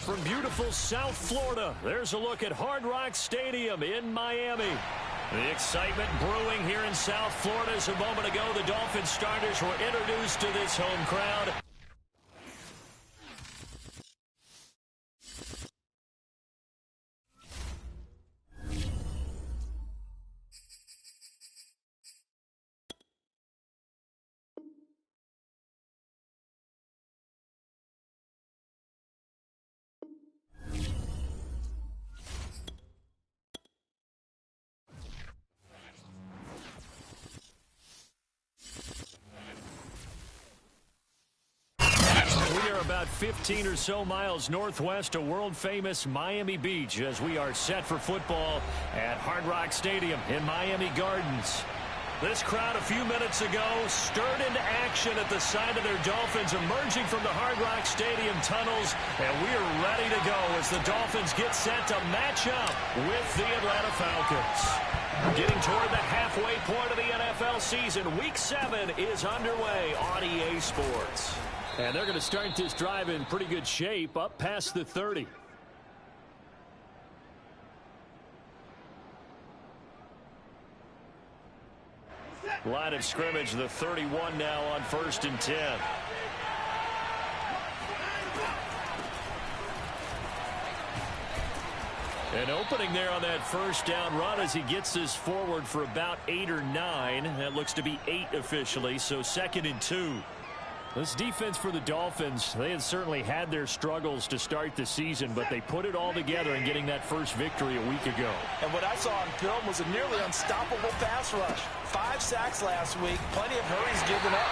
from beautiful South Florida, there's a look at Hard Rock Stadium in Miami. The excitement brewing here in South Florida as a moment ago the Dolphins starters were introduced to this home crowd. We are about 15 or so miles northwest of world-famous Miami Beach as we are set for football at Hard Rock Stadium in Miami Gardens. This crowd a few minutes ago stirred into action at the sight of their Dolphins emerging from the Hard Rock Stadium tunnels, and we are ready to go as the Dolphins get set to match up with the Atlanta Falcons. Getting toward the halfway point of the NFL season, Week 7 is underway on EA Sports. And they're going to start this drive in pretty good shape up past the 30. Line of scrimmage, the 31 now on 1st and 10. An opening there on that first down run as he gets this forward for about 8 or 9. That looks to be 8 officially, so 2nd and 2. This defense for the Dolphins, they had certainly had their struggles to start the season, but they put it all together in getting that first victory a week ago. And what I saw on film was a nearly unstoppable pass rush. 5 sacks last week, plenty of hurries given up.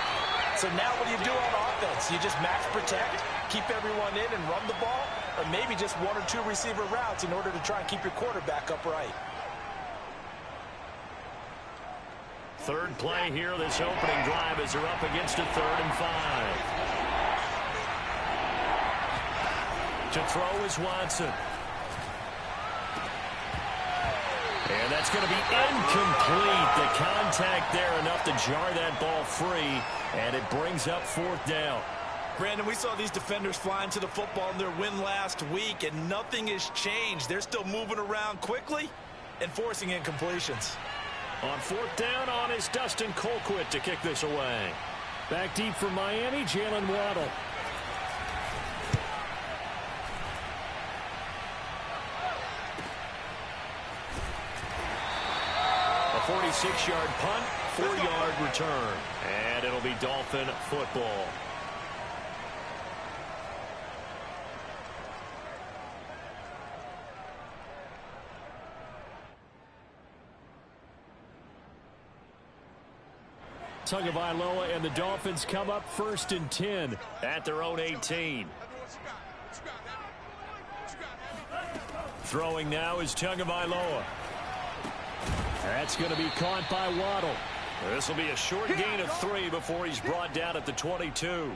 So now what do you do on offense? You just max protect, keep everyone in and run the ball, or maybe just 1 or 2 receiver routes in order to try and keep your quarterback upright. Third play here, this opening drive as they're up against a 3rd and 5. To throw is Watson. And that's going to be incomplete. The contact there enough to jar that ball free, and it brings up 4th down. Brandon, we saw these defenders flying to the football in their win last week, and nothing has changed. They're still moving around quickly and forcing incompletions. On 4th down on is Dustin Colquitt to kick this away. Back deep for Miami, Jalen Waddle. A 46-yard punt, 4-yard return. And it'll be Dolphin football. Tagovailoa and the Dolphins come up 1st and 10 at their own 18. Throwing now is Tagovailoa. That's going to be caught by Waddle. This will be a short gain of 3 before he's brought down at the 22.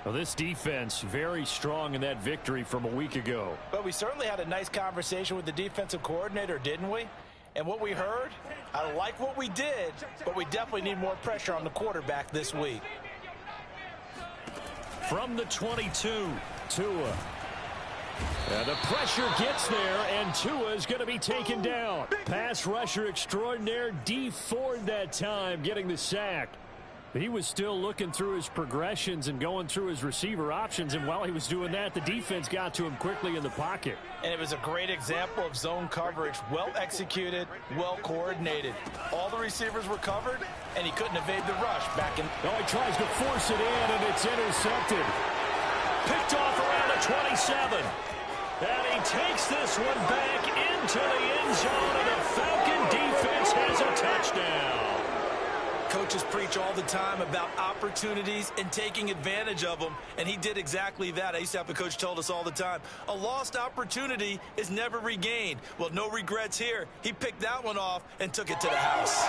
Well, this defense very strong in that victory from a week ago. But we certainly had a nice conversation with the defensive coordinator, didn't we? And what we heard, I like what we did, but we definitely need more pressure on the quarterback this week. From the 22, Tua. And the pressure gets there, and Tua is going to be taken down. Pass rusher extraordinaire, D Ford that time, getting the sack. He was still looking through his progressions and going through his receiver options, and while he was doing that, the defense got to him quickly in the pocket. And it was a great example of zone coverage, well executed, well coordinated. All the receivers were covered, and he couldn't evade the rush back in. Oh, he tries to force it in, and it's intercepted. Picked off around the 27. And he takes this one back into the end zone, and the Falcon defense has a touchdown. Coaches preach all the time about opportunities and taking advantage of them, and he did exactly that. I used to have a coach told us all the time, a lost opportunity is never regained. Well, no regrets here. He picked that one off and took it to the house.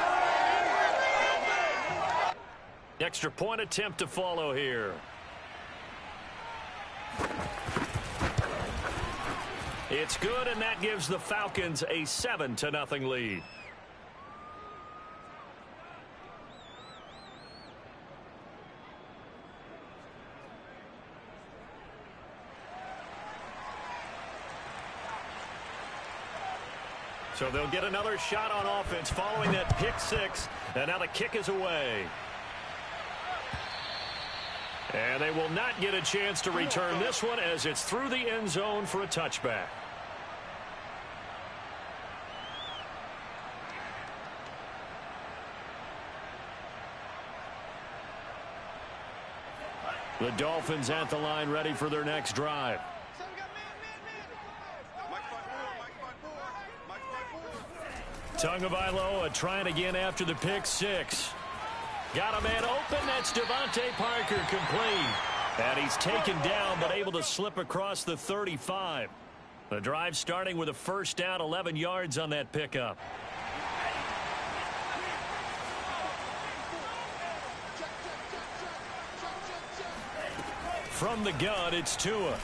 Extra point attempt to follow here. It's good, and that gives the Falcons a 7-0 lead. So they'll get another shot on offense following that pick six. And now the kick is away. And they will not get a chance to return this one as it's through the end zone for a touchback. The Dolphins at the line ready for their next drive. Tagovailoa trying again after the pick six. Got a man open. That's Devontae Parker, complete. And he's taken down but able to slip across the 35. The drive starting with a first down, 11 yards on that pickup. From the gun, it's Tua.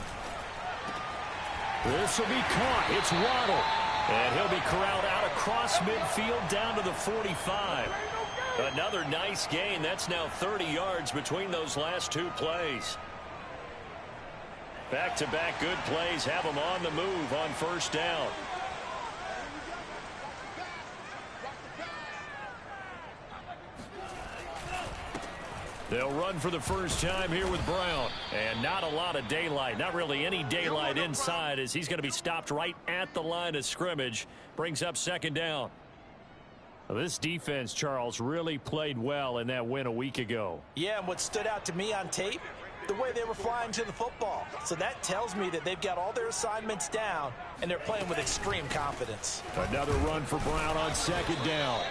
This will be caught. It's Waddle. And he'll be corralled out across midfield down to the 45. Another nice gain. That's now 30 yards between those last two plays. Back-to-back good plays have them on the move on first down. They'll run for the first time here with Brown. And not a lot of daylight. Not really any daylight inside as he's going to be stopped right at the line of scrimmage. Brings up second down. This defense, Charles, really played well in that win a week ago. Yeah, and what stood out to me on tape, the way they were flying to the football. So that tells me that they've got all their assignments down, and they're playing with extreme confidence. Another run for Brown on second down.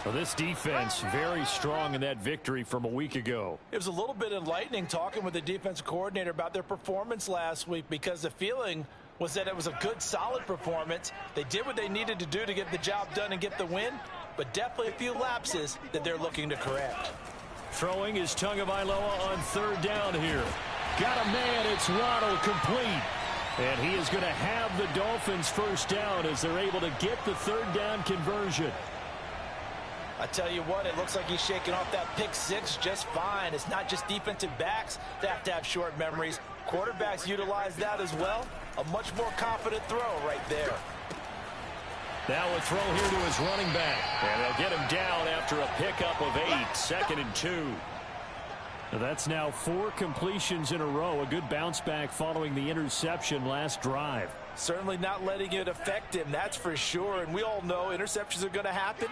Well, this defense very strong in that victory from a week ago. It was a little bit enlightening talking with the defensive coordinator about their performance last week because the feeling was that it was a good, solid performance. They did what they needed to do to get the job done and get the win, but definitely a few lapses that they're looking to correct. Throwing is Tagovailoa on third down here. Got a man, it's Waddle, complete. And he is going to have the Dolphins first down as they're able to get the third down conversion. I tell you what, it looks like he's shaking off that pick six just fine. It's not just defensive backs that have to have short memories. Quarterbacks utilize that as well. A much more confident throw right there. Now a throw here to his running back. And they'll get him down after a pickup of 8, 2nd and 2. That's now 4 completions in a row. A good bounce back following the interception last drive. Certainly not letting it affect him, that's for sure. And we all know interceptions are going to happen.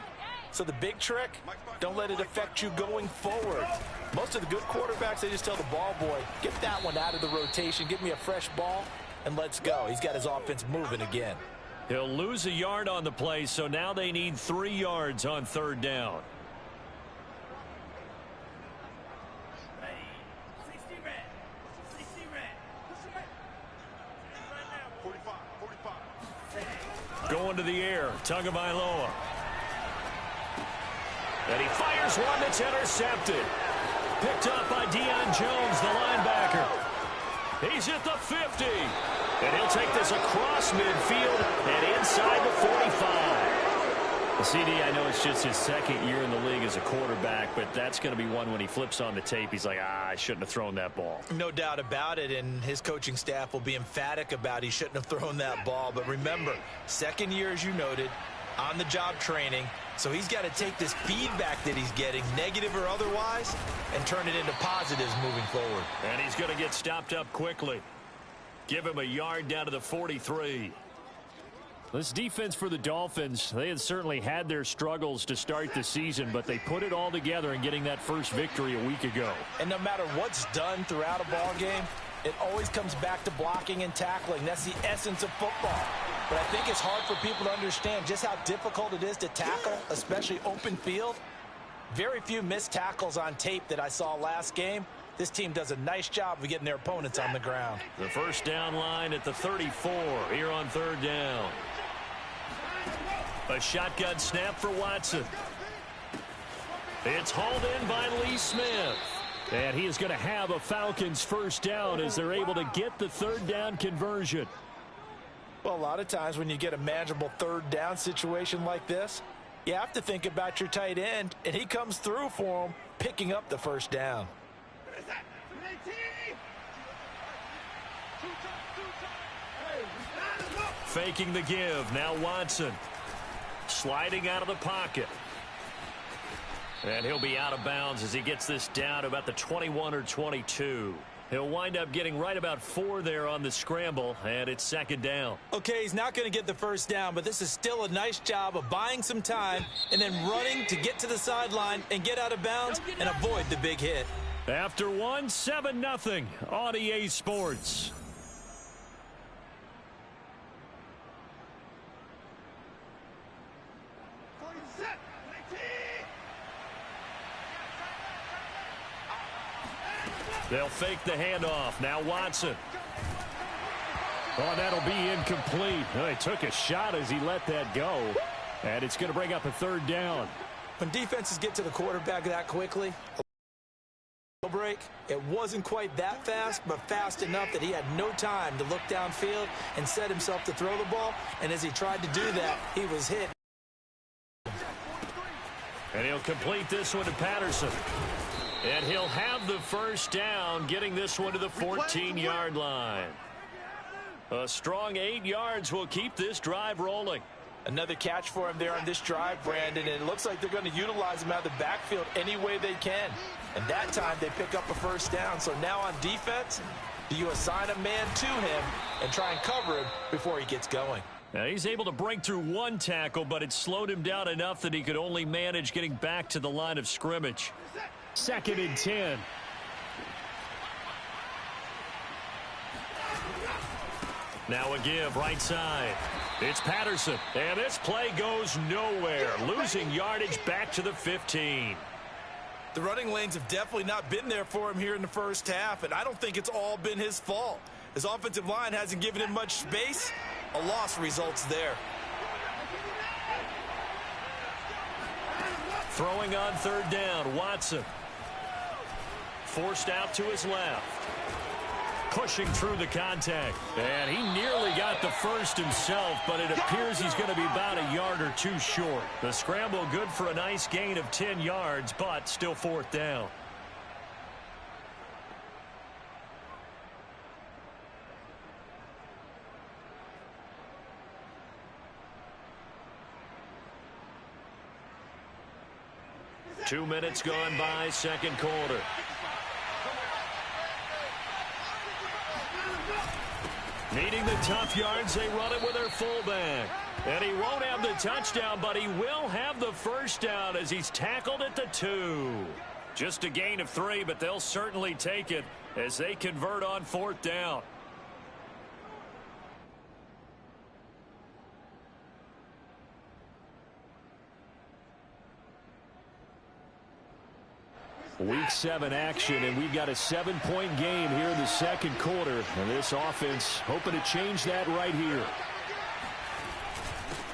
So the big trick, don't let it affect you going forward. Most of the good quarterbacks, they just tell the ball boy, get that one out of the rotation, give me a fresh ball, and let's go. He's got his offense moving again. He'll lose a yard on the play, so now they need 3 yards on third down. Going to the air, Tagovailoa. And he fires one that's intercepted. Picked up by Deion Jones, the linebacker. He's at the 50. And he'll take this across midfield and inside the 45. CD, I know it's just his second year in the league as a quarterback, but that's going to be one when he flips on the tape. He's like, I shouldn't have thrown that ball. No doubt about it, and his coaching staff will be emphatic about he shouldn't have thrown that ball. But remember, second year, as you noted, on-the-job training. So he's got to take this feedback that he's getting, negative or otherwise, and turn it into positives moving forward. And he's going to get stopped up quickly. Give him a yard down to the 43. This defense for the Dolphins, they had certainly had their struggles to start the season, but they put it all together in getting that first victory a week ago. And no matter what's done throughout a ball game, it always comes back to blocking and tackling. That's the essence of football. But I think it's hard for people to understand just how difficult it is to tackle, especially open field. Very few missed tackles on tape that I saw last game. This team does a nice job of getting their opponents on the ground. The first down line at the 34 here on third down. A shotgun snap for Watson. It's hauled in by Lee Smith. And he is going to have a Falcons first down as they're able to get the third down conversion. Well, a lot of times when you get a manageable third down situation like this, you have to think about your tight end, and he comes through for him, picking up the first down. faking the give. Now Watson sliding out of the pocket. And he'll be out of bounds as he gets this down to about the 21 or 22. He'll wind up getting right about 4 there on the scramble, and it's second down. Okay, he's not going to get the first down, but this is still a nice job of buying some time and then running to get to the sideline and get out of bounds and avoid the big hit. After 1, 7-0 on EA Sports. They'll fake the handoff. Now Watson. Oh, that'll be incomplete. Oh, he took a shot as he let that go. And it's going to bring up a third down. When defenses get to the quarterback that quickly, break, it wasn't quite that fast, but fast enough that he had no time to look downfield and set himself to throw the ball. And as he tried to do that, he was hit. And he'll complete this one to Patterson. And he'll have the first down, getting this one to the 14-yard line. A strong 8 yards will keep this drive rolling. Another catch for him there on this drive, Brandon, and it looks like they're going to utilize him out of the backfield any way they can. And that time they pick up a first down. So now on defense, do you assign a man to him and try and cover him before he gets going? Now he's able to break through 1 tackle, but it slowed him down enough that he could only manage getting back to the line of scrimmage. 2nd and 10. Now a give right side. It's Patterson, and this play goes nowhere, losing yardage back to the 15. The running lanes have definitely not been there for him here in the first half, and I don't think it's all been his fault. His offensive line hasn't given him much space. A loss results there. Throwing on 3rd down, Watson. Forced out to his left. Pushing through the contact. And he nearly got the first himself, but it appears he's going to be about a yard or 2 short. The scramble good for a nice gain of 10 yards, but still 4th down. Two minutes gone by, second quarter. Needing the tough yards, they run it with their fullback. And he won't have the touchdown, but he will have the first down as he's tackled at the 2. Just a gain of 3, but they'll certainly take it as they convert on 4th down. Week 7 action, and we've got a 7-point game here in the second quarter. And this offense hoping to change that right here.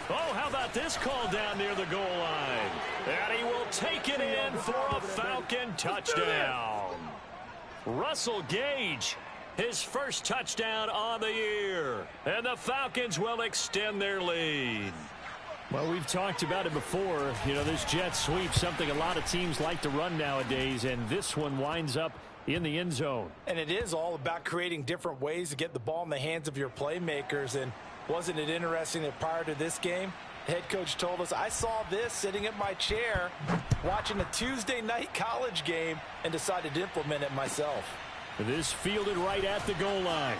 Oh, how about this call down near the goal line? And he will take it in for a Falcon touchdown. Russell Gage, his first touchdown on the year. And the Falcons will extend their lead. Well, we've talked about it before. You know, this jet sweep, something a lot of teams like to run nowadays, and this one winds up in the end zone. And it is all about creating different ways to get the ball in the hands of your playmakers. And wasn't it interesting that prior to this game, the head coach told us, I saw this sitting at my chair watching a Tuesday night college game and decided to implement it myself. This fielded right at the goal line.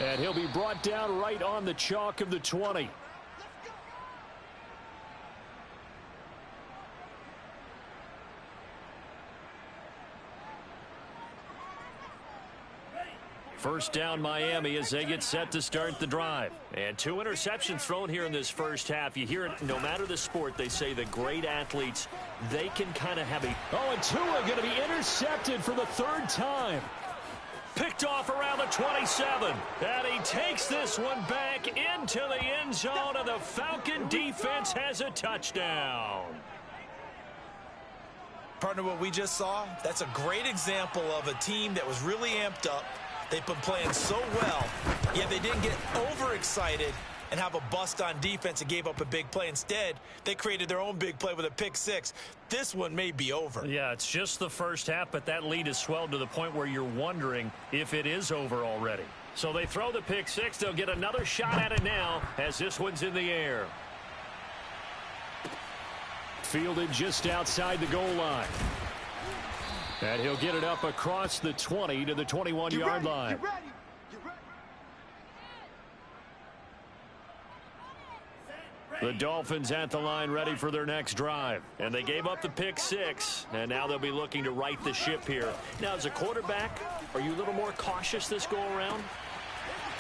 And he'll be brought down right on the chalk of the 20. First down Miami as they get set to start the drive. And 2 interceptions thrown here in this first half. You hear it no matter the sport, they say the great athletes, they can kind of have a... Oh, and Tua going to be intercepted for the 3rd time. Picked off around the 27. And he takes this one back into the end zone, and the Falcon defense has a touchdown. Partner, what we just saw, that's a great example of a team that was really amped up. They've been playing so well, yet they didn't get overexcited and have a bust on defense and gave up a big play. Instead, they created their own big play with a pick 6. This one may be over. Yeah, it's just the first half, but that lead has swelled to the point where you're wondering if it is over already. So they throw the pick six. They'll get another shot at it now as this one's in the air. Fielded just outside the goal line. And he'll get it up across the 20 to the 21-yard line. The Dolphins at the line ready for their next drive. And they gave up the pick six. And now they'll be looking to right the ship here. Now, as a quarterback, are you a little more cautious this go-around?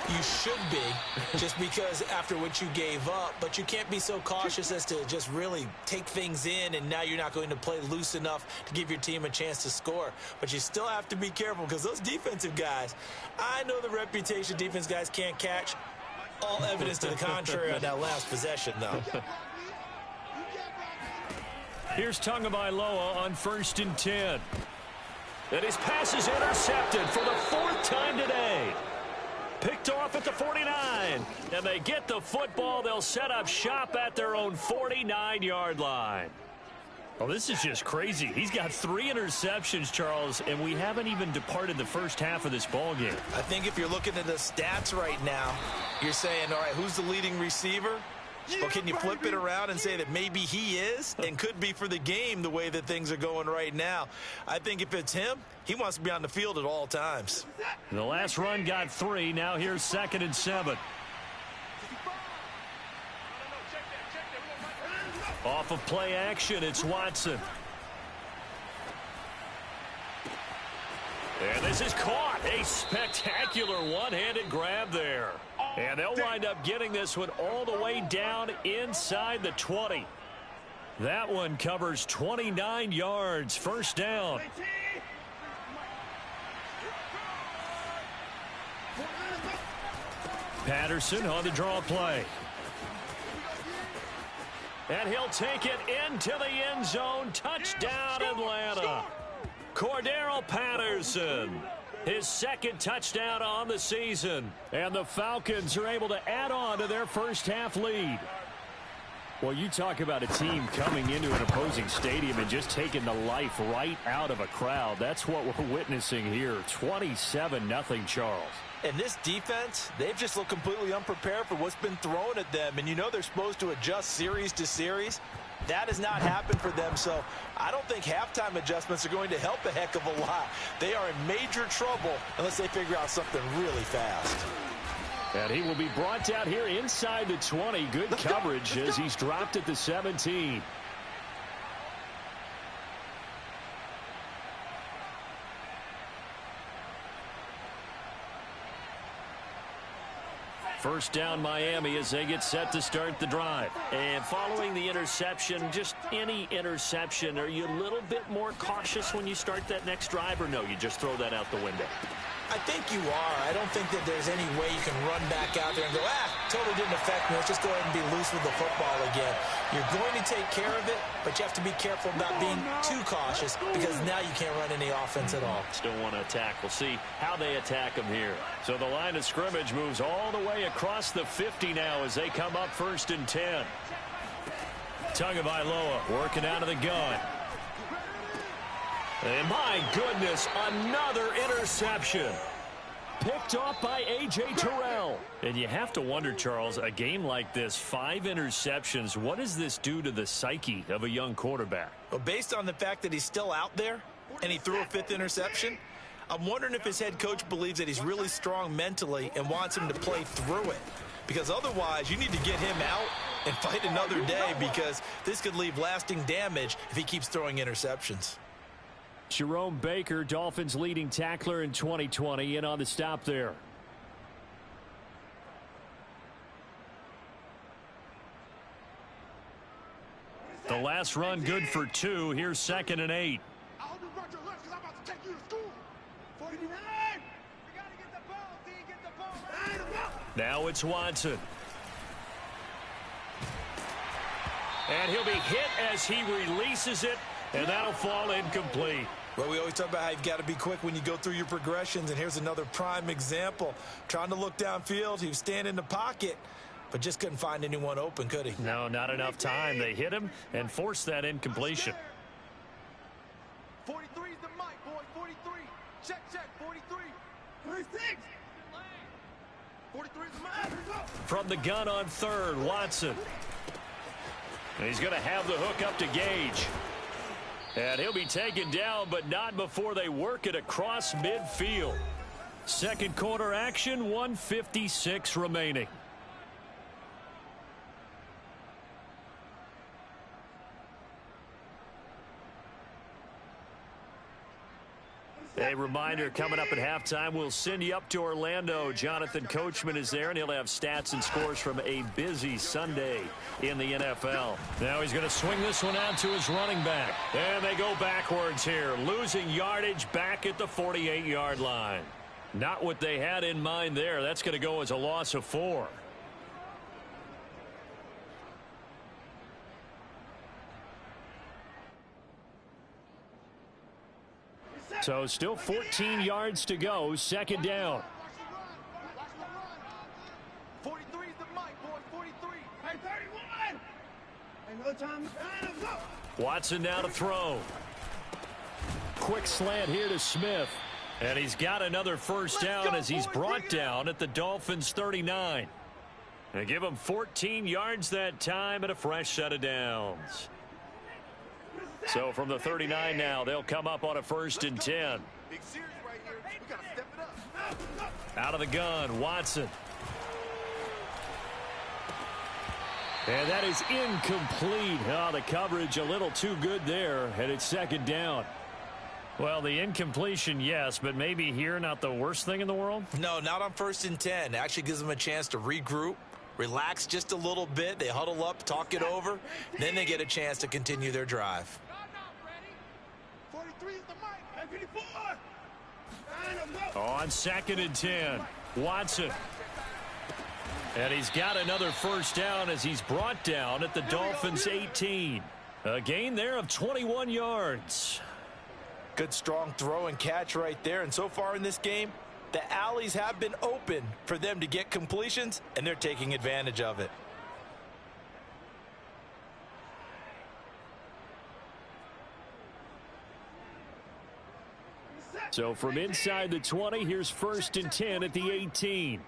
You should be, just because after what you gave up. But you can't be so cautious as to just really take things in, and now you're not going to play loose enough to give your team a chance to score. But you still have to be careful because those defensive guys, I know the reputation defense guys can't catch. All evidence to the contrary on that last possession, though. Here's Tagovailoa on 1st and 10. And his pass is intercepted for the 4th time today. Picked off at the 49. And they get the football. They'll set up shop at their own 49-yard line. Oh, this is just crazy. He's got 3 interceptions, Charles, and we haven't even departed the first half of this ball game. I think if you're looking at the stats right now, you're saying, all right, who's the leading receiver? Well, can you flip it around and say that maybe he is and could be for the game the way that things are going right now? I think if it's him, he wants to be on the field at all times. The last run got 3. Now here's 2nd and 7. Off of play action, it's Watson. And this is caught. A spectacular one-handed grab there. And they'll wind up getting this one all the way down inside the 20. That one covers 29 yards. First down. Patterson on the draw play. And he'll take it into the end zone. Touchdown, Atlanta. Cordero Patterson, his 2nd touchdown on the season. And the Falcons are able to add on to their first half lead. Well, you talk about a team coming into an opposing stadium and just taking the life right out of a crowd. That's what we're witnessing here. 27-0, Charles. And this defense, they've just looked completely unprepared for what's been thrown at them. And you know they're supposed to adjust series to series. That has not happened for them, so I don't think halftime adjustments are going to help a heck of a lot. They are in major trouble unless they figure out something really fast. And he will be brought down here inside the 20. Good coverage as he's dropped at the 17. First down Miami as they get set to start the drive. And following the interception, just any interception, are you a little bit more cautious when you start that next drive, or no, you just throw that out the window? I think you are. I don't think that there's any way you can run back out there and go, totally didn't affect me. Let's just go ahead and be loose with the football again. You're going to take care of it, but you have to be careful about being too cautious because now you can't run any offense at all. Still want to attack. We'll see how they attack them here. So the line of scrimmage moves all the way across the 50 now as they come up 1st and 10. Tagovailoa working out of the gun. And my goodness, another interception. Picked off by A.J. Terrell. And you have to wonder, Charles, a game like this, 5 interceptions, what does this do to the psyche of a young quarterback? Well, based on the fact that he's still out there and he threw a 5th interception, I'm wondering if his head coach believes that he's really strong mentally and wants him to play through it. Because otherwise, you need to get him out and fight another day because this could leave lasting damage if he keeps throwing interceptions. Jerome Baker, Dolphins leading tackler in 2020, in on the stop there. The last run good for 2. Here's 2nd and 8. Now it's Watson. And he'll be hit as he releases it, and that'll fall incomplete. Well, we always talk about how you've got to be quick when you go through your progressions, and here's another prime example. Trying to look downfield, he was standing in the pocket, but just couldn't find anyone open, could he? No, not enough time. They hit him and forced that incompletion. 43 is the mic, boy. 43. Check, 43. 36. From the gun on third, Watson. And he's going to have the hook up to Gage. And he'll be taken down, but not before they work it across midfield. Second quarter action, 1:56 remaining. A reminder, coming up at halftime, we'll send you up to Orlando. Jonathan Coachman is there, and he'll have stats and scores from a busy Sunday in the NFL. Now he's going to swing this one out to his running back. And they go backwards here, losing yardage back at the 48-yard line. Not what they had in mind there. That's going to go as a loss of 4. So still 14 yards to go, second down. 43 is the mic, boy, 43. Hey, 31. Ain't no time to go. Watson now to throw. Quick slant here to Smith. And he's got another first down as he's brought down at the Dolphins' 39. They give him 14 yards that time and a fresh set of downs. So from the 39 now, they'll come up on a 1st and 10. Big series right here. We gotta step it up. Out of the gun, Watson. And that is incomplete. Oh, the coverage a little too good there, and it's second down. Well, the incompletion, yes, but maybe here not the worst thing in the world? No, not on 1st and 10. Actually gives them a chance to regroup, relax just a little bit. They huddle up, talk it over. Then they get a chance to continue their drive. 43 is the mic. 54. On 2nd and 10, Watson. And he's got another first down as he's brought down at the Dolphins' 18. A gain there of 21 yards. Good strong throw and catch right there. And so far in this game, the alleys have been open for them to get completions, and they're taking advantage of it. So from inside the 20, here's 1st and 10 at the 18.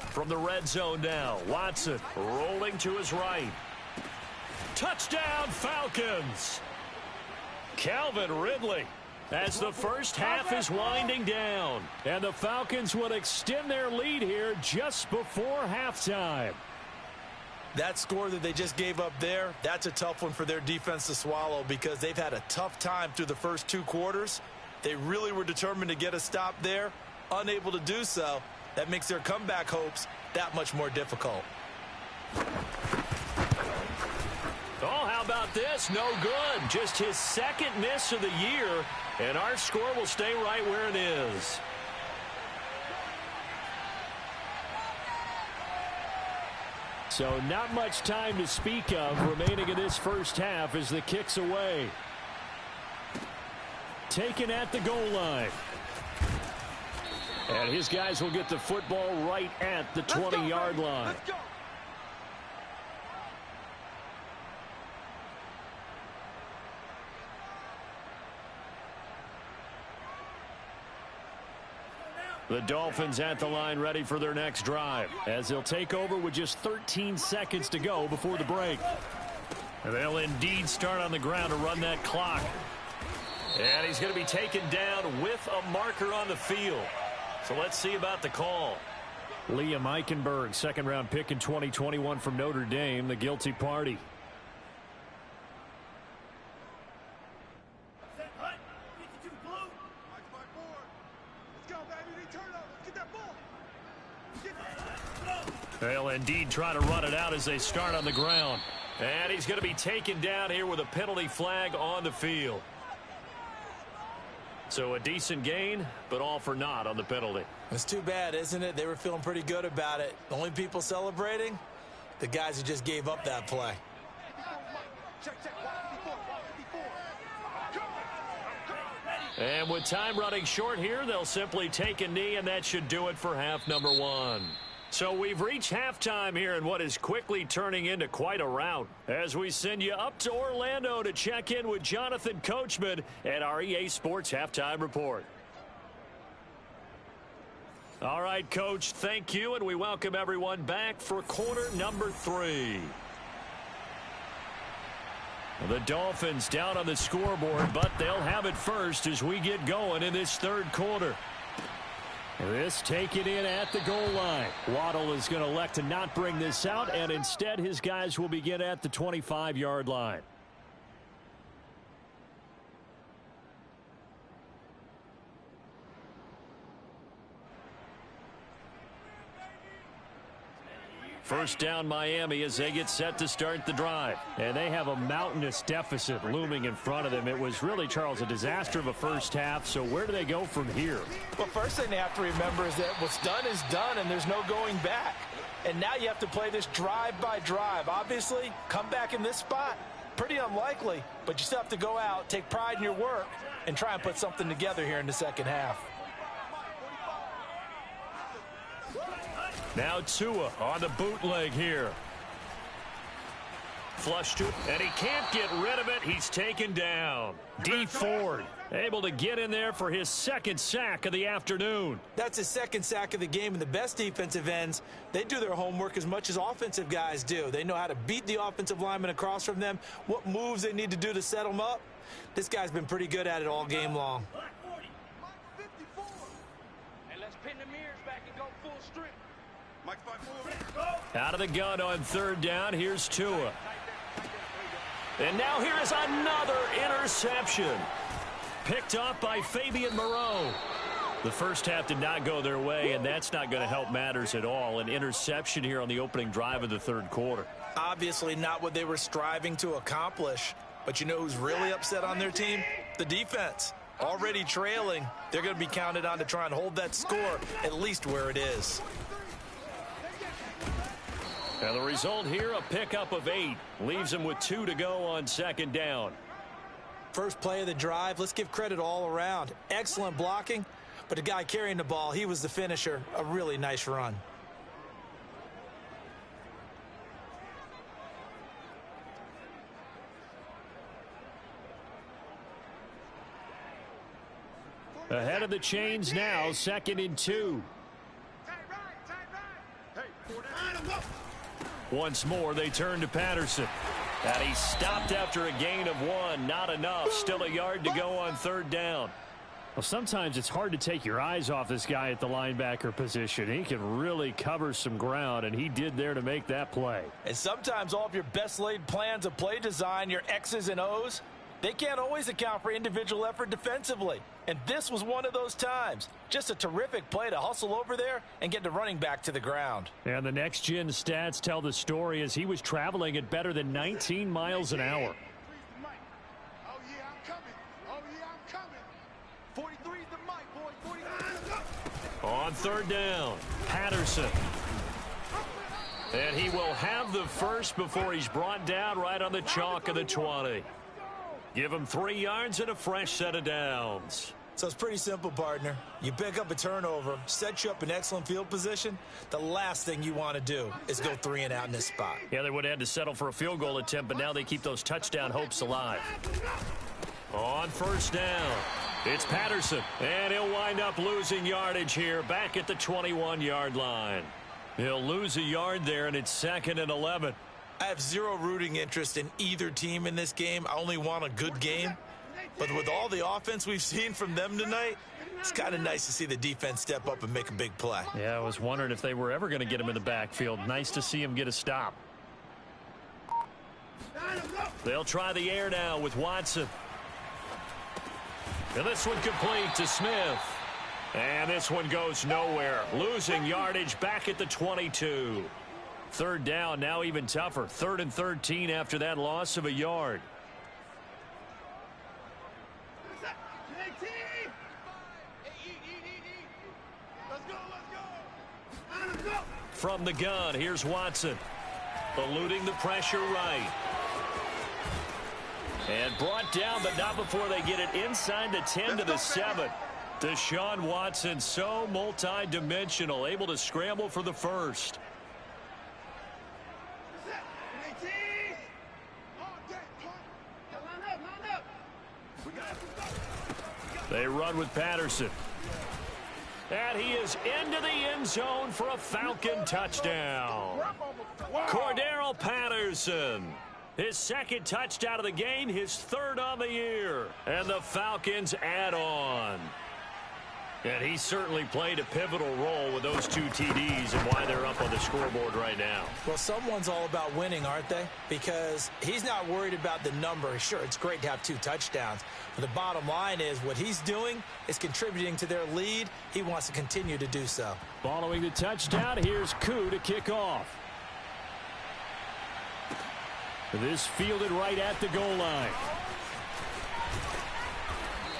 From the red zone now, Watson rolling to his right. Touchdown, Falcons! Calvin Ridley as the first half is winding down. And the Falcons will extend their lead here just before halftime. That score that they just gave up there, that's a tough one for their defense to swallow because they've had a tough time through the first 2 quarters. They really were determined to get a stop there, unable to do so. That makes their comeback hopes that much more difficult. Oh, how about this? No good. Just his 2nd miss of the year, and our score will stay right where it is. So not much time to speak of remaining in this first half as the kick's away. Taken at the goal line. And his guys will get the football right at the 20-yard line. Let's go. The Dolphins at the line ready for their next drive as they'll take over with just 13 seconds to go before the break. And they'll indeed start on the ground to run that clock. And he's going to be taken down with a marker on the field. So let's see about the call. Liam Eichenberg, 2nd-round pick in 2021 from Notre Dame, the guilty party. They'll indeed try to run it out as they start on the ground. And he's going to be taken down here with a penalty flag on the field. So a decent gain, but all for naught on the penalty. It's too bad, isn't it? They were feeling pretty good about it. The only people celebrating, the guys who just gave up that play. And with time running short here, they'll simply take a knee, and that should do it for half number 1. So we've reached halftime here in what is quickly turning into quite a rout as we send you up to Orlando to check in with Jonathan Coachman at our EA Sports Halftime Report. All right, Coach, thank you, and we welcome everyone back for quarter number 3. The Dolphins down on the scoreboard, but they'll have it first as we get going in this third quarter. This taken in at the goal line. Waddle is going to elect to not bring this out, and instead his guys will begin at the 25-yard line. First down Miami as they get set to start the drive. And they have a mountainous deficit looming in front of them. It was really, Charles, a disaster of a first half. So where do they go from here? Well, first thing they have to remember is that what's done is done and there's no going back. And now you have to play this drive by drive. Obviously, come back in this spot, pretty unlikely. But you still have to go out, take pride in your work, and try and put something together here in the second half. Now Tua on the bootleg here. Flush to, and he can't get rid of it. He's taken down. D. Ford able to get in there for his second sack of the afternoon. That's his second sack of the game, and the best defensive ends, they do their homework as much as offensive guys do. They know how to beat the offensive lineman across from them, what moves they need to do to set them up. This guy's been pretty good at it all game long. And let's pin the mirrors back and go full strip. Out of the gun on third down. Here's Tua. And now here is another interception. Picked up by Fabian Moreau. The first half did not go their way, and that's not going to help matters at all. An interception here on the opening drive of the third quarter. Obviously not what they were striving to accomplish. But you know who's really upset on their team? The defense. Already trailing. They're going to be counted on to try and hold that score at least where it is. And the result here, a pickup of 8. Leaves him with 2 to go on second down. First play of the drive, let's give credit all around. Excellent blocking, but the guy carrying the ball, he was the finisher. A really nice run. Ahead of the chains now, 2nd and 2. Once more, they turn to Patterson. And he stopped after a gain of 1. Not enough. Still a yard to go on third down. Well, sometimes it's hard to take your eyes off this guy at the linebacker position. He can really cover some ground, and he did there to make that play. And sometimes all of your best laid plans of play design, your X's and O's, they can't always account for individual effort defensively. And this was one of those times. Just a terrific play to hustle over there and get the running back to the ground. And the next-gen stats tell the story as he was traveling at better than 19 miles an hour. Oh, yeah, I'm coming. Oh, yeah, I'm coming. 43's the mic, boy. 43. On third down, Patterson. And he will have the first before he's brought down right on the chalk of the 20. Give him 3 yards and a fresh set of downs. So it's pretty simple, partner. You pick up a turnover, set you up in excellent field position. The last thing you want to do is go 3 and out in this spot. Yeah, they would have had to settle for a field goal attempt, but now they keep those touchdown hopes alive. On first down, it's Patterson, and he'll wind up losing yardage here back at the 21-yard line. He'll lose a yard there, and it's 2nd and 11. I have zero rooting interest in either team in this game. I only want a good game. But with all the offense we've seen from them tonight, it's kind of nice to see the defense step up and make a big play. Yeah, I was wondering if they were ever going to get him in the backfield. Nice to see him get a stop. They'll try the air now with Watson. And this one complete to Smith. And this one goes nowhere. Losing yardage back at the 22. Third down, now even tougher. 3rd and 13 after that loss of a yard. From the gun, here's Watson. Eluding the pressure right. And brought down, but not before they get it inside the 10 to the 7. Deshaun Watson, so multi-dimensional, able to scramble for the first. They run with Patterson. And he is into the end zone for a Falcon touchdown. Cordero Patterson. His second touchdown of the game, his third on the year. And the Falcons add on. And he certainly played a pivotal role with those 2 TDs and why they're up on the scoreboard right now. Well, someone's all about winning, aren't they? Because he's not worried about the number. Sure, it's great to have 2 touchdowns. But the bottom line is what he's doing is contributing to their lead. He wants to continue to do so. Following the touchdown, here's Koo to kick off. This fielded right at the goal line.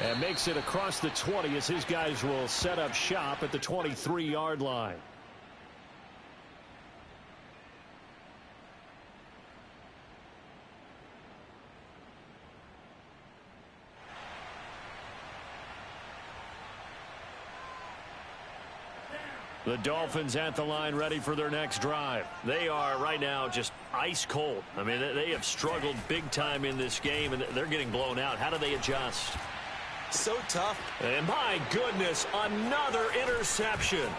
And makes it across the 20 as his guys will set up shop at the 23-yard line. The Dolphins at the line ready for their next drive. They are right now just ice cold. I mean, they have struggled big time in this game, and they're getting blown out. How do they adjust? So tough. And my goodness, another interception.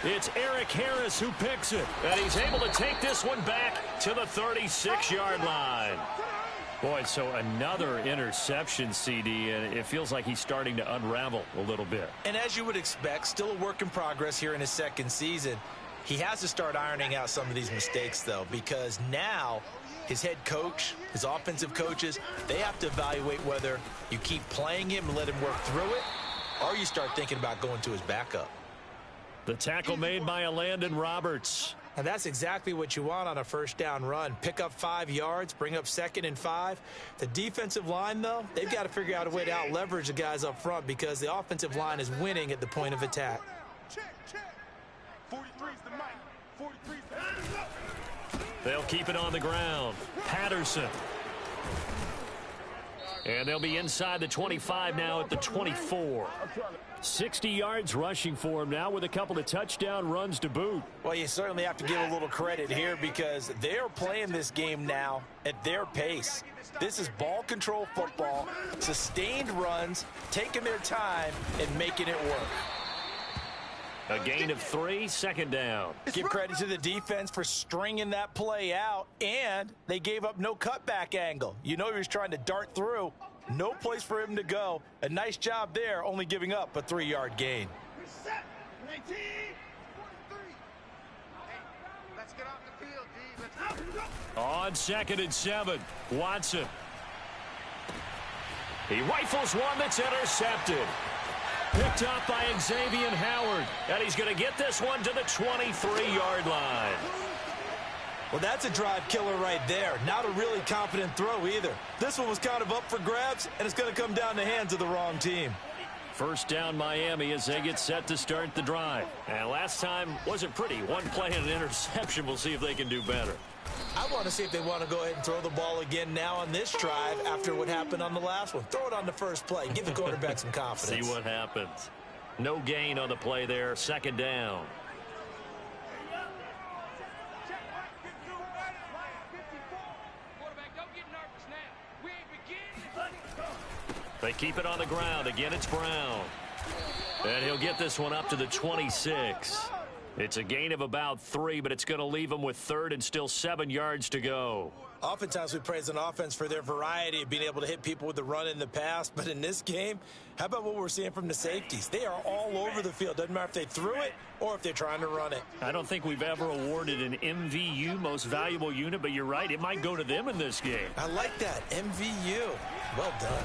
It's Eric Harris who picks it. And he's able to take this one back to the 36-yard line. Boy, so another interception, CD, and it feels like he's starting to unravel a little bit. And as you would expect, still a work in progress here in his second season. He has to start ironing out some of these mistakes, though, because now his head coach, his offensive coaches, they have to evaluate whether you keep playing him and let him work through it, or you start thinking about going to his backup. The tackle made by Landon Roberts. And that's exactly what you want on a first down run. Pick up 5 yards, bring up 2nd and 5. The defensive line, though, they've got to figure out a way to out-leverage the guys up front because the offensive line is winning at the point of attack. Check. 43's the mic. 43's the mic. They'll keep it on the ground. Patterson. And they'll be inside the 25 now at the 24. 60 yards rushing for him now with a couple of touchdown runs to boot. Well, you certainly have to give a little credit here because they're playing this game now at their pace. This is ball control football, sustained runs, taking their time and making it work. A gain of 3, second down. Give credit to the defense for stringing that play out, and they gave up no cutback angle. You know he was trying to dart through. No place for him to go. A nice job there, only giving up a 3-yard gain. Reset. 19. 43. Hey, let's get off the field, D. Let's go. On 2nd and 7, Watson. He rifles one that's intercepted. Picked up by Xavier Howard. And he's going to get this one to the 23-yard line. Well, that's a drive killer right there. Not a really confident throw either. This one was kind of up for grabs, and it's going to come down the hands of the wrong team. First down Miami as they get set to start the drive. And last time wasn't pretty. One play and an interception. We'll see if they can do better. I want to see if they want to go ahead and throw the ball again now on this drive after what happened on the last one. Throw it on the first play. Give the quarterback some confidence. See what happens. No gain on the play there. Second down. They keep it on the ground. Again, it's Brown. And he'll get this one up to the 26. It's a gain of about 3, but it's going to leave him with 3rd and still 7 yards to go. Oftentimes we praise an offense for their variety of being able to hit people with the run in the pass. But in this game, how about what we're seeing from the safeties? They are all over the field. Doesn't matter if they threw it or if they're trying to run it. I don't think we've ever awarded an MVU, most valuable unit, but you're right. It might go to them in this game. I like that. MVU. Well done.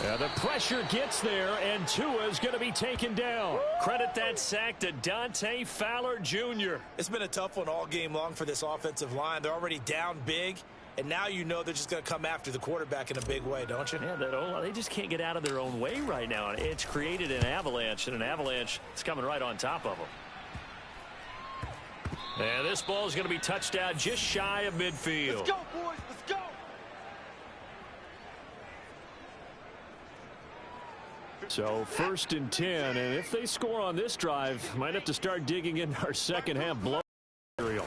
Yeah, the pressure gets there, and Tua's going to be taken down. Credit that sack to Dante Fowler Jr. It's been a tough one all game long for this offensive line. They're already down big, and now you know they're just going to come after the quarterback in a big way, don't you? Yeah, they just can't get out of their own way right now. It's created an avalanche, and an avalanche is coming right on top of them. And this ball is going to be touched out just shy of midfield. Let's go, boys. Let's go. So 1st and 10, and if they score on this drive, might have to start digging in our second half blow material.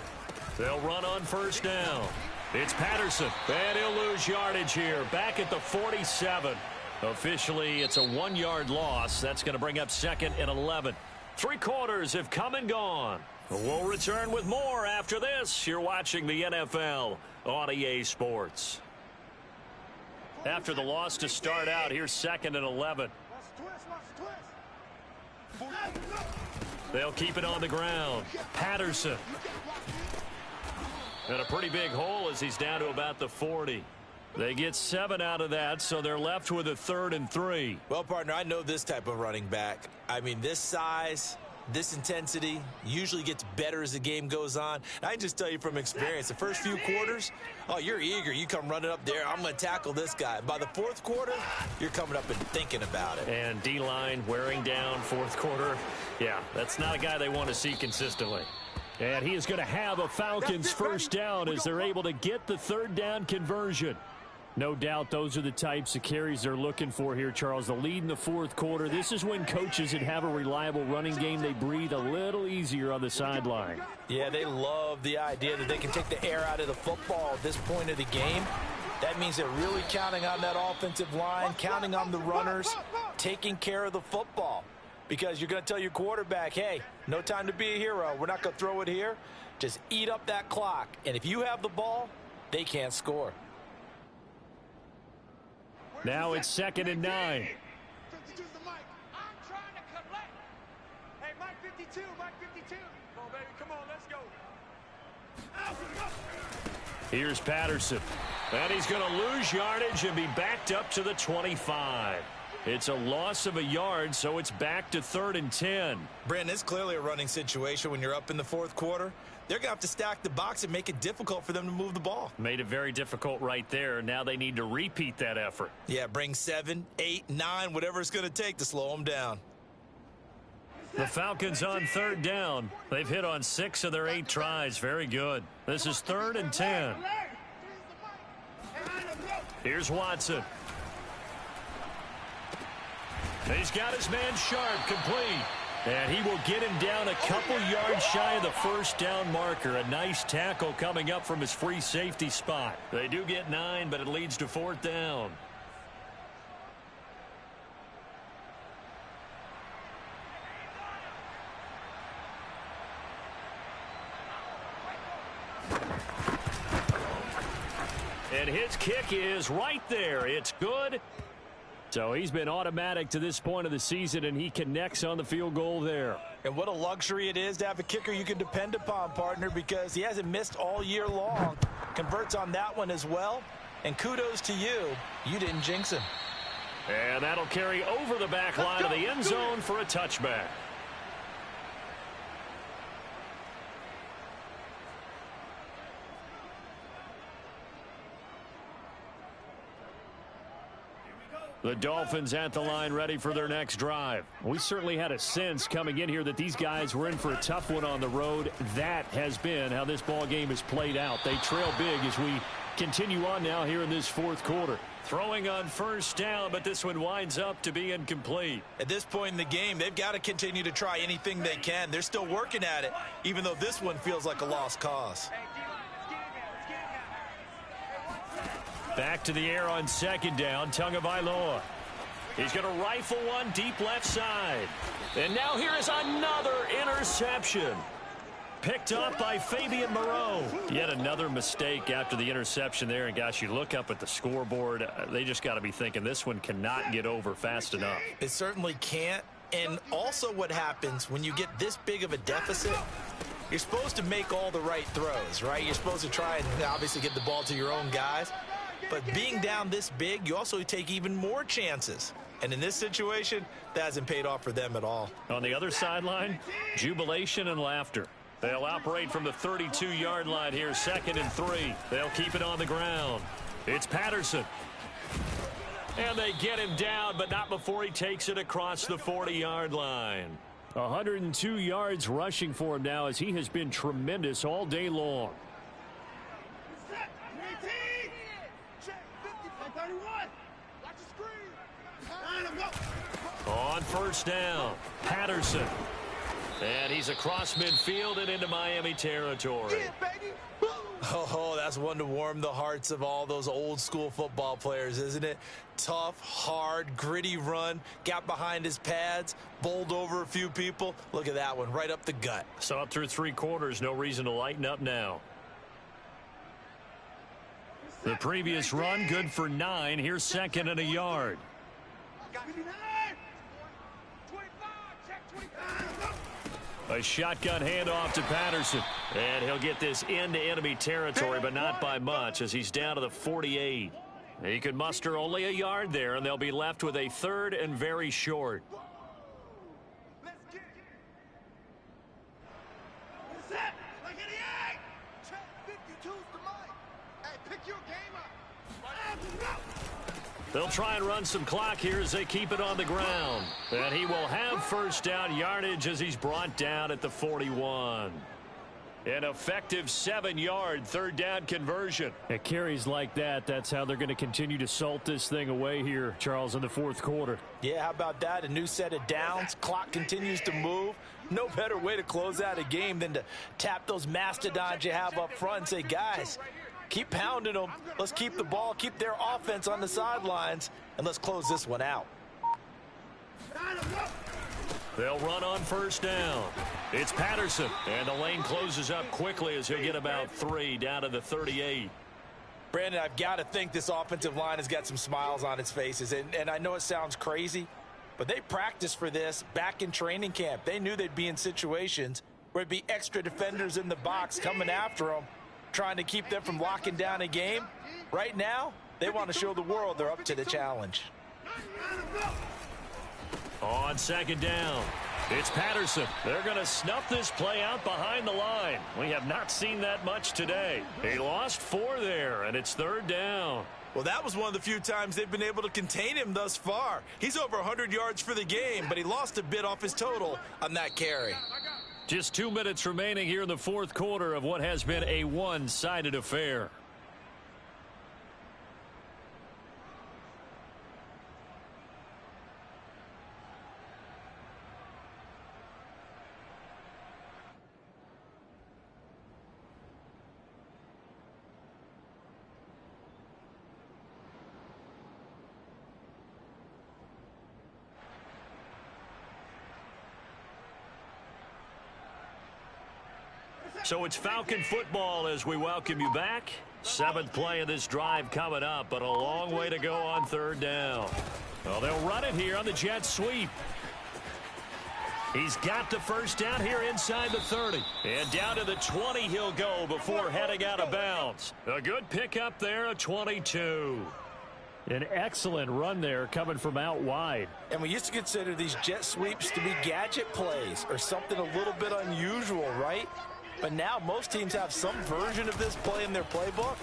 They'll run on 1st down. It's Patterson, and he'll lose yardage here, back at the 47. Officially, it's a 1-yard loss. That's going to bring up 2nd and 11. Three quarters have come and gone. We'll return with more after this. You're watching the NFL on EA Sports. After the loss to start out, here's 2nd and 11. They'll keep it on the ground. Patterson. And a pretty big hole as he's down to about the 40. They get 7 out of that, so they're left with a 3rd and 3. Well, partner, I know this type of running back. I mean, this size, this intensity usually gets better as the game goes on. And I can just tell you from experience, the first few quarters, oh, you're eager. You come running up there, I'm going to tackle this guy. By the 4th quarter, you're coming up and thinking about it. And D-line wearing down 4th quarter. Yeah, that's not a guy they want to see consistently. And he is going to have a Falcons first down as they're able to get the 3rd down conversion. No doubt those are the types of carries they're looking for here, Charles. The lead in the 4th quarter. This is when coaches that have a reliable running game, they breathe a little easier on the sideline. Yeah, they love the idea that they can take the air out of the football at this point of the game. That means they're really counting on that offensive line, counting on the runners, taking care of the football. Because you're going to tell your quarterback, hey, no time to be a hero. We're not going to throw it here. Just eat up that clock. And if you have the ball, they can't score. Now it's 2nd and 9. 52's the mic. I'm trying to collect. Hey, Mike 52, Mike 52. Come on, baby, come on, let's go. Here's Patterson. And he's going to lose yardage and be backed up to the 25. It's a loss of a yard, so it's back to 3rd and 10. Brandon, it's clearly a running situation when you're up in the 4th quarter. They're going to have to stack the box and make it difficult for them to move the ball. Made it very difficult right there. Now they need to repeat that effort. Yeah, bring 7, 8, 9, whatever it's going to take to slow them down. The Falcons on 3rd down. They've hit on 6 of their 8 tries. Very good. This is 3rd and 10. Here's Watson. He's got his man Sharp complete. And he will get him down a couple yards shy of the first down marker. A nice tackle coming up from his free safety spot. They do get 9, but it leads to 4th down. And his kick is right there. It's good. So he's been automatic to this point of the season, and he connects on the field goal there. And what a luxury it is to have a kicker you can depend upon, partner, because he hasn't missed all year long. Converts on that one as well. And kudos to you. You didn't jinx him. And that'll carry over the back line of the end zone for a touchback. The Dolphins at the line ready for their next drive. We certainly had a sense coming in here that these guys were in for a tough one on the road. That has been how this ball game has played out. They trail big as we continue on now here in this 4th quarter. Throwing on 1st down, but this one winds up to be incomplete. At this point in the game, they've got to continue to try anything they can. They're still working at it, even though this one feels like a lost cause. Back to the air on 2nd down, Tagovailoa. He's going to rifle one deep left side. And now here is another interception. Picked up by Fabian Moreau. Yet another mistake after the interception there. And, gosh, you look up at the scoreboard, they just got to be thinking this one cannot get over fast enough. It certainly can't. And also what happens when you get this big of a deficit, you're supposed to make all the right throws, right? You're supposed to try and obviously get the ball to your own guys. But being down this big, you also take even more chances. And in this situation, that hasn't paid off for them at all. On the other sideline, jubilation and laughter. They'll operate from the 32-yard line here, 2nd and 3. They'll keep it on the ground. It's Patterson. And they get him down, but not before he takes it across the 40-yard line. 102 yards rushing for him now as he has been tremendous all day long. On 1st down, Patterson. And he's across midfield and into Miami territory. Oh, that's one to warm the hearts of all those old school football players, isn't it? Tough, hard, gritty run, got behind his pads, bowled over a few people. Look at that one, right up the gut. So up through 3 quarters, no reason to lighten up now. The previous run, good for 9. Here's 2nd and a yard. A shotgun handoff to Patterson. And he'll get this into enemy territory, but not by much, as he's down to the 48. He could muster only a yard there, and they'll be left with a 3rd and very short. They'll try and run some clock here as they keep it on the ground. And he will have first down yardage as he's brought down at the 41. An effective 7-yard 3rd down conversion. At carries like that, that's how they're going to continue to salt this thing away here, Charles, in the 4th quarter. Yeah, how about that? A new set of downs. Clock continues to move. No better way to close out a game than to tap those mastodons you have up front and say, guys, keep pounding them. Let's keep the ball, keep their offense on the sidelines, and let's close this one out. They'll run on first down. It's Patterson, and the lane closes up quickly as he'll get about 3 down to the 38. Brandon, I've got to think this offensive line has got some smiles on its faces, and I know it sounds crazy, but they practiced for this back in training camp. They knew they'd be in situations where it'd be extra defenders in the box coming after them, trying to keep them from locking down a game. Right now, they want to show the world they're up to the challenge. On 2nd down, it's Patterson. They're going to snuff this play out behind the line. We have not seen that much today. He lost 4 there, and it's 3rd down. Well, that was one of the few times they've been able to contain him thus far. He's over 100 yards for the game, but he lost a bit off his total on that carry. Just 2 minutes remaining here in the 4th quarter of what has been a one-sided affair. So it's Falcon football as we welcome you back. 7th play of this drive coming up, but a long way to go on 3rd down. Well, they'll run it here on the jet sweep. He's got the first down here inside the 30. And down to the 20 he'll go before heading out of bounds. A good pickup there, a 22. An excellent run there coming from out wide. And we used to consider these jet sweeps to be gadget plays or something a little bit unusual, right? But now most teams have some version of this play in their playbook.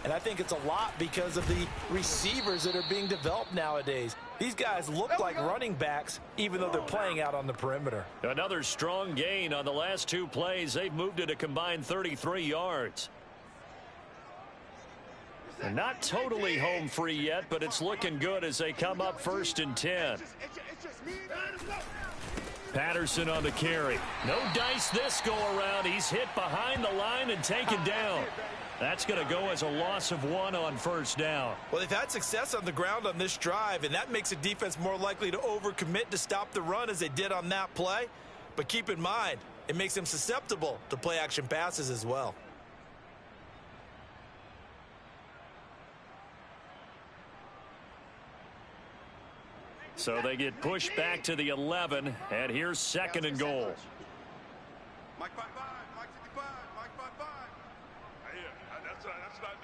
And I think it's a lot because of the receivers that are being developed nowadays. These guys look like running backs, even though they're playing out on the perimeter. Another strong gain on the last 2 plays. They've moved it a combined 33 yards. And not totally home free yet, but it's looking good as they come up 1st and 10. Patterson on the carry. No dice this go around. He's hit behind the line and taken down. That's going to go as a loss of 1 on first down. Well, they've had success on the ground on this drive, and that makes a defense more likely to overcommit to stop the run as they did on that play. But keep in mind, it makes them susceptible to play action passes as well. So they get pushed back to the 11, and here's 2nd and goal. Mike 5-5, Mike 55, Mike 5-5. Yeah, that's what I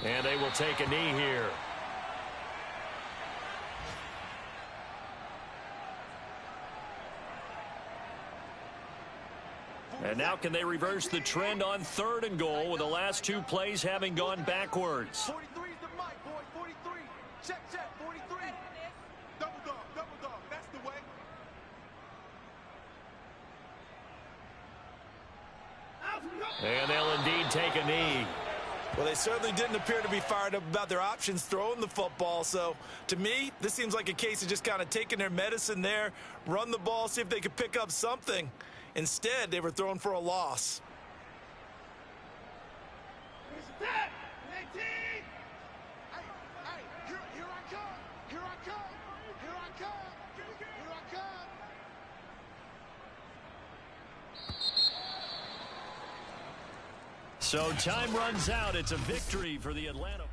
do. And they will take a knee here. And now can they reverse the trend on 3rd and goal with the last 2 plays having gone backwards? 43 is the mic, boy. 43. Check, 43. Double dog. That's the way. And they'll indeed take a knee. Well, they certainly didn't appear to be fired up about their options throwing the football. So, to me, this seems like a case of just kind of taking their medicine there, run the ball, see if they could pick up something. Instead, they were throwing for a loss. So time runs out. It's a victory for the Atlanta.